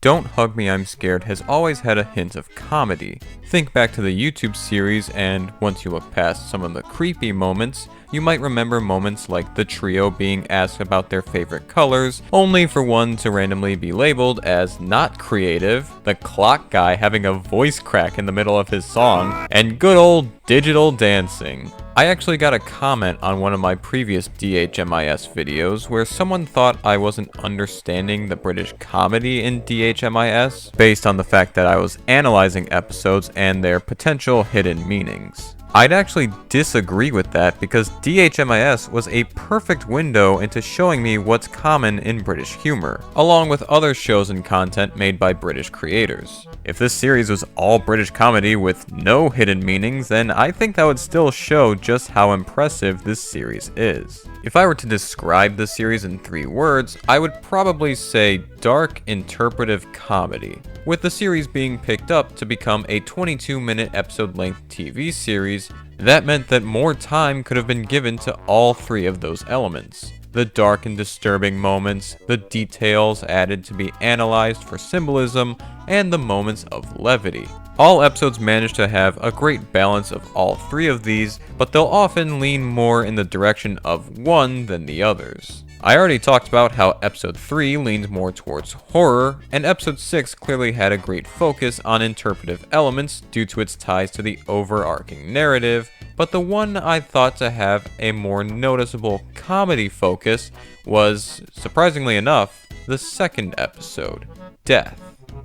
Don't Hug Me I'm Scared has always had a hint of comedy. Think back to the YouTube series, and once you look past some of the creepy moments, you might remember moments like the trio being asked about their favorite colors, only for one to randomly be labeled as not creative, the clock guy having a voice crack in the middle of his song, and good old digital dancing. I actually got a comment on one of my previous DHMIS videos where someone thought I wasn't understanding the British comedy in DHMIS based on the fact that I was analyzing episodes and their potential hidden meanings. I'd actually disagree with that because DHMIS was a perfect window into showing me what's common in British humor, along with other shows and content made by British creators. If this series was all British comedy with no hidden meanings, then I think that would still show just how impressive this series is. If I were to describe the series in 3 words, I would probably say dark interpretive comedy, with the series being picked up to become a 22-minute episode-length TV series. That meant that more time could have been given to all 3 of those elements. The dark and disturbing moments, the details added to be analyzed for symbolism, and the moments of levity. All episodes manage to have a great balance of all 3 of these, but they'll often lean more in the direction of one than the others. I already talked about how episode 3 leans more towards horror, and episode 6 clearly had a great focus on interpretive elements due to its ties to the overarching narrative, but the one I thought to have a more noticeable comedy focus was, surprisingly enough, the second episode, Death.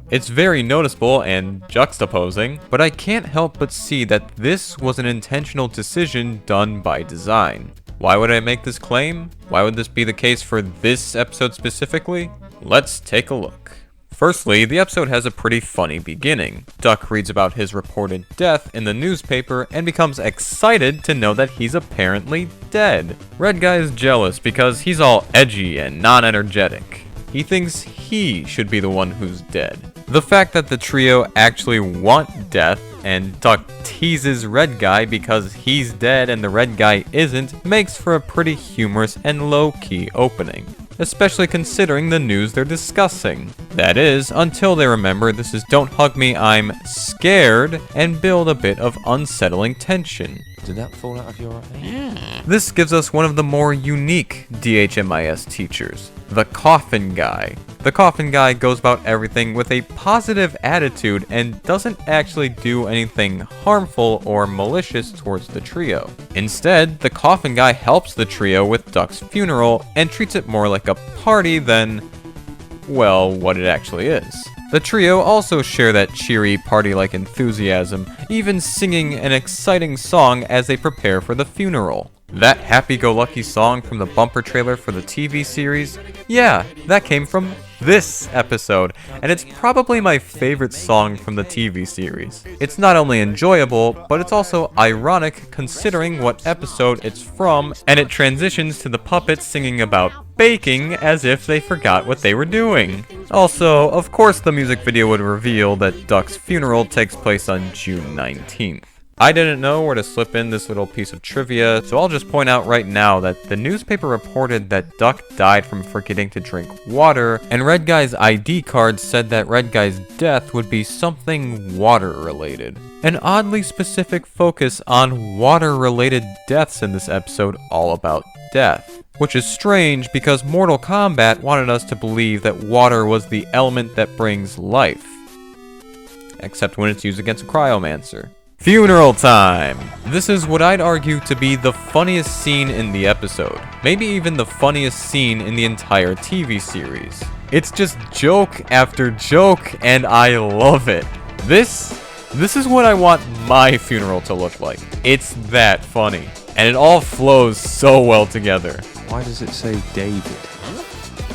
It's very noticeable and juxtaposing, but I can't help but see that this was an intentional decision done by design. Why would I make this claim? Why would this be the case for this episode specifically? Let's take a look. Firstly, the episode has a pretty funny beginning. Duck reads about his reported death in the newspaper and becomes excited to know that he's apparently dead. Red Guy is jealous because he's all edgy and non-energetic. He thinks he should be the one who's dead. The fact that the trio actually want death and Duck teases Red Guy because he's dead and the Red Guy isn't makes for a pretty humorous and low-key opening, especially considering the news they're discussing. That is, until they remember this is Don't Hug Me I'm Scared and build a bit of unsettling tension. Did that fall out of your eye? This gives us one of the more unique DHMIS teachers, the Coffin Guy. The Coffin Guy goes about everything with a positive attitude and doesn't actually do anything harmful or malicious towards the trio. Instead, the Coffin Guy helps the trio with Duck's funeral and treats it more like a party than, well, what it actually is. The trio also share that cheery, party-like enthusiasm, even singing an exciting song as they prepare for the funeral. That happy-go-lucky song from the bumper trailer for the TV series? Yeah, that came from this episode, and it's probably my favorite song from the TV series. It's not only enjoyable, but it's also ironic considering what episode it's from, and it transitions to the puppets singing about baking as if they forgot what they were doing. Also, of course the music video would reveal that Duck's funeral takes place on June 19th. I didn't know where to slip in this little piece of trivia, so I'll just point out right now that the newspaper reported that Duck died from forgetting to drink water, and Red Guy's ID card said that Red Guy's death would be something water-related. An oddly specific focus on water-related deaths in this episode all about death, which is strange because Mortal Kombat wanted us to believe that water was the element that brings life, except when it's used against a cryomancer. Funeral time! This is what I'd argue to be the funniest scene in the episode. Maybe even the funniest scene in the entire TV series. It's just joke after joke, and I love it. This is what I want my funeral to look like. It's that funny. And it all flows so well together. Why does it say David?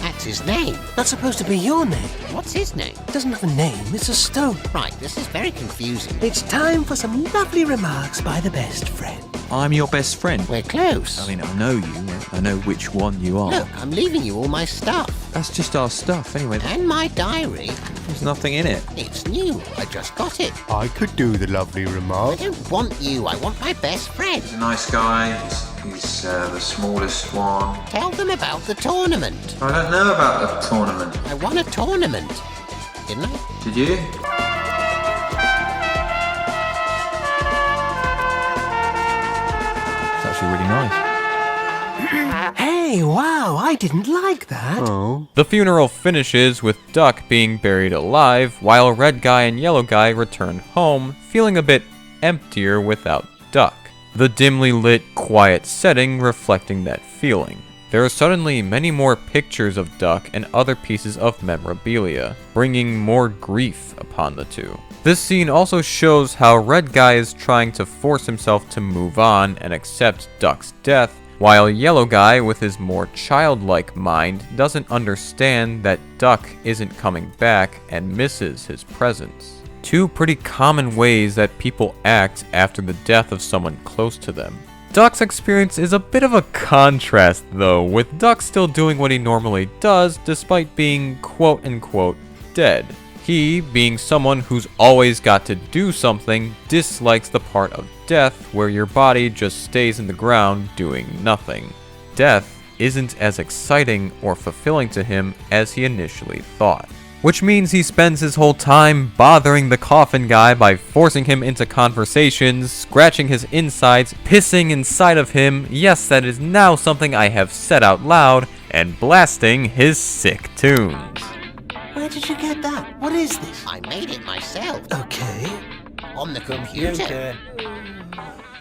That's his name. That's supposed to be your name. What's his name? It doesn't have a name, it's a stone. Right, this is very confusing. It's time for some lovely remarks by the best friend. I'm your best friend. We're close. I mean, I know you. I know which one you are. Look, I'm leaving you all my stuff. That's just our stuff, anyway. And my diary. There's nothing in it. It's new. I just got it. I could do the lovely I remark. don't want you. I want my best friend. He's a nice guy. He's the smallest one. Tell them about the tournament. I don't know about the tournament. I won a tournament. didn't I? Did you? It's actually really nice. Hey, wow, I didn't like that. Oh. The funeral finishes with Duck being buried alive, while Red Guy and Yellow Guy return home, feeling a bit emptier without Duck. The dimly lit, quiet setting reflecting that feeling. There are suddenly many more pictures of Duck and other pieces of memorabilia, bringing more grief upon the two. This scene also shows how Red Guy is trying to force himself to move on and accept Duck's death, while Yellow Guy, with his more childlike mind, doesn't understand that Duck isn't coming back and misses his presence. Two pretty common ways that people act after the death of someone close to them. Duck's experience is a bit of a contrast though, with Duck still doing what he normally does despite being quote-unquote dead. He, being someone who's always got to do something, dislikes the part of death where your body just stays in the ground doing nothing. Death isn't as exciting or fulfilling to him as he initially thought. Which means he spends his whole time bothering the coffin guy by forcing him into conversations, scratching his insides, pissing inside of him, yes, that is now something I have said out loud, and blasting his sick tunes. Where did you get that? What is this? I made it myself. Okay. On the computer.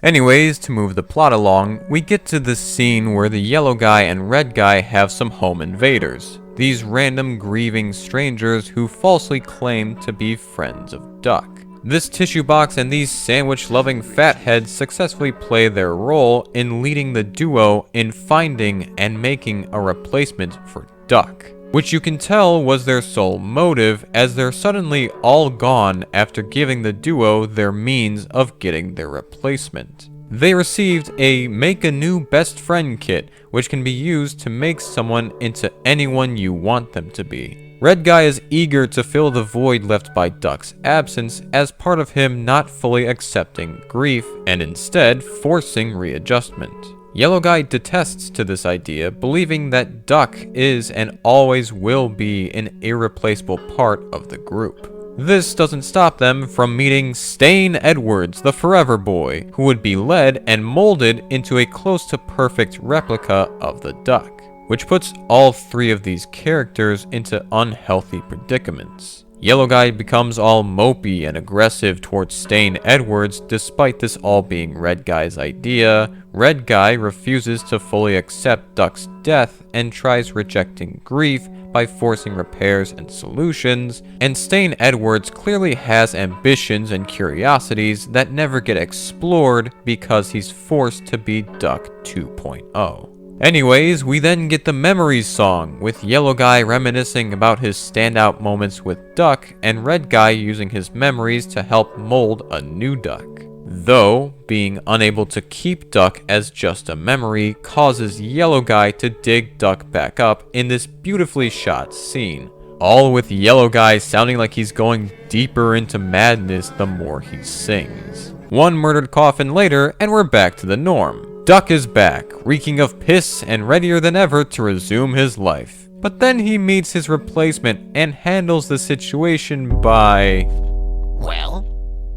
Anyways, to move the plot along, we get to this scene where the Yellow Guy and Red Guy have some home invaders. These random grieving strangers who falsely claim to be friends of Duck. This tissue box and these sandwich-loving fatheads successfully play their role in leading the duo in finding and making a replacement for Duck, which you can tell was their sole motive, as they're suddenly all gone after giving the duo their means of getting their replacement. They received a Make a New Best Friend kit, which can be used to make someone into anyone you want them to be. Red Guy is eager to fill the void left by Duck's absence as part of him not fully accepting grief and instead forcing readjustment. Yellow Guy detests to this idea, believing that Duck is and always will be an irreplaceable part of the group. This doesn't stop them from meeting Stain Edwards, the Forever Boy, who would be led and molded into a close to perfect replica of the Duck, which puts all three of these characters into unhealthy predicaments. Yellow Guy becomes all mopey and aggressive towards Stain Edwards despite this all being Red Guy's idea. Red Guy refuses to fully accept Duck's death and tries rejecting grief by forcing repairs and solutions, and Stain Edwards clearly has ambitions and curiosities that never get explored because he's forced to be Duck 2.0. Anyways, we then get the Memories song, with Yellow Guy reminiscing about his standout moments with Duck, and Red Guy using his memories to help mold a new Duck. Though, being unable to keep Duck as just a memory causes Yellow Guy to dig Duck back up in this beautifully shot scene. All with Yellow Guy sounding like he's going deeper into madness the more he sings. One murdered coffin later, and we're back to the norm. Duck is back, reeking of piss and readier than ever to resume his life. But then he meets his replacement and handles the situation by... Well,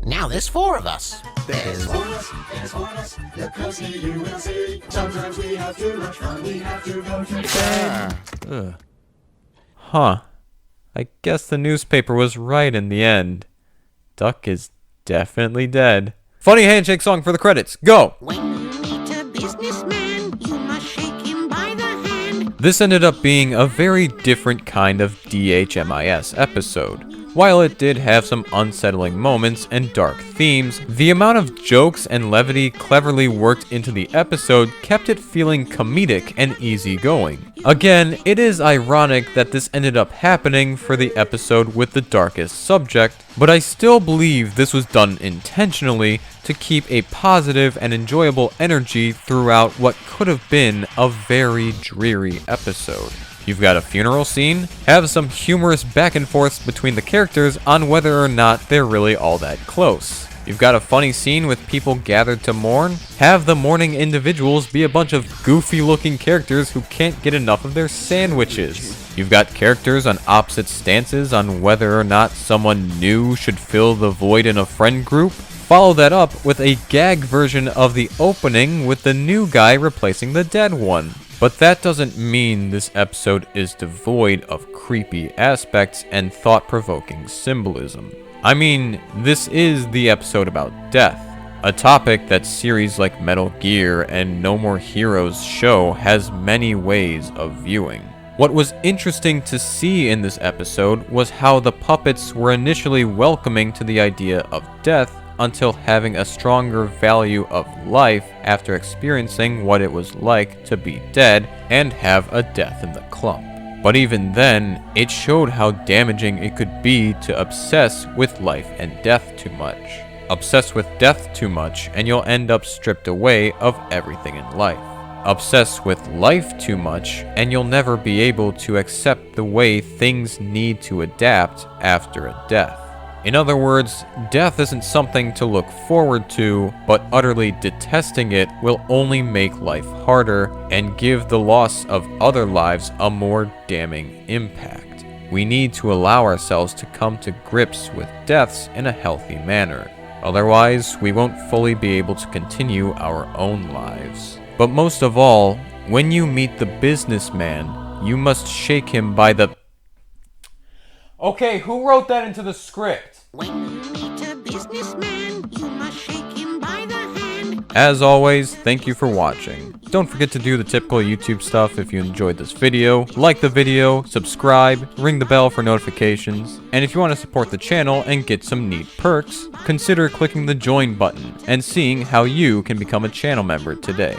now there's four of us. There's us, look closely, you will see. Sometimes we have too much fun, we have to go to bed. Huh. I guess the newspaper was right in the end. Duck is definitely dead. Funny handshake song for the credits. Go! When you meet a businessman, you must shake him by the hand. This ended up being a very different kind of DHMIS episode. While it did have some unsettling moments and dark themes, the amount of jokes and levity cleverly worked into the episode kept it feeling comedic and easygoing. Again, it is ironic that this ended up happening for the episode with the darkest subject, but I still believe this was done intentionally to keep a positive and enjoyable energy throughout what could have been a very dreary episode. You've got a funeral scene, have some humorous back and forths between the characters on whether or not they're really all that close. You've got a funny scene with people gathered to mourn? Have the mourning individuals be a bunch of goofy-looking characters who can't get enough of their sandwiches. You've got characters on opposite stances on whether or not someone new should fill the void in a friend group. Follow that up with a gag version of the opening with the new guy replacing the dead one. But that doesn't mean this episode is devoid of creepy aspects and thought-provoking symbolism. I mean, this is the episode about death, a topic that series like Metal Gear and No More Heroes show has many ways of viewing. What was interesting to see in this episode was how the puppets were initially welcoming to the idea of death until having a stronger value of life after experiencing what it was like to be dead and have a death in the clump. But even then, it showed how damaging it could be to obsess with life and death too much. Obsess with death too much and you'll end up stripped away of everything in life. Obsess with life too much and you'll never be able to accept the way things need to adapt after a death. In other words, death isn't something to look forward to, but utterly detesting it will only make life harder and give the loss of other lives a more damning impact. We need to allow ourselves to come to grips with deaths in a healthy manner. Otherwise, we won't fully be able to continue our own lives. But most of all, when you meet the businessman, you must shake him by the... Okay, who wrote that into the script? When you meet a businessman, you must shake him by the hand. As always, thank you for watching. Don't forget to do the typical YouTube stuff if you enjoyed this video. Like the video, subscribe, ring the bell for notifications, and if you want to support the channel and get some neat perks, consider clicking the join button and seeing how you can become a channel member today.